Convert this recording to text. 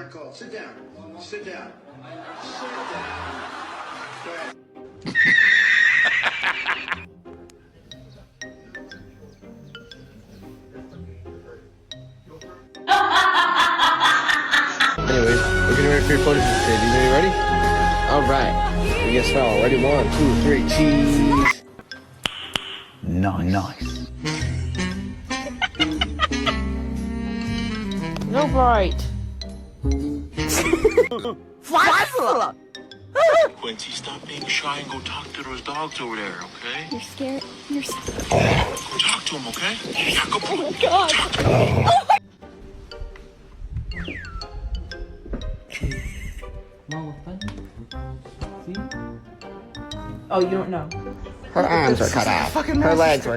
call. Sit down. Sit down. Sit down. Go ahead. Anyways, we're getting ready for your photo shoot today. You ready? Alright. We get started. Ready? 1, 2, 3, cheese. Nice. No bright. Quincy, stop being shy and go talk to those dogs over there, okay? You're scared. You're scared. Go talk to them, okay? Yeah, go. Oh my god. Oh, you don't know. Her arms were cut off. Her legs were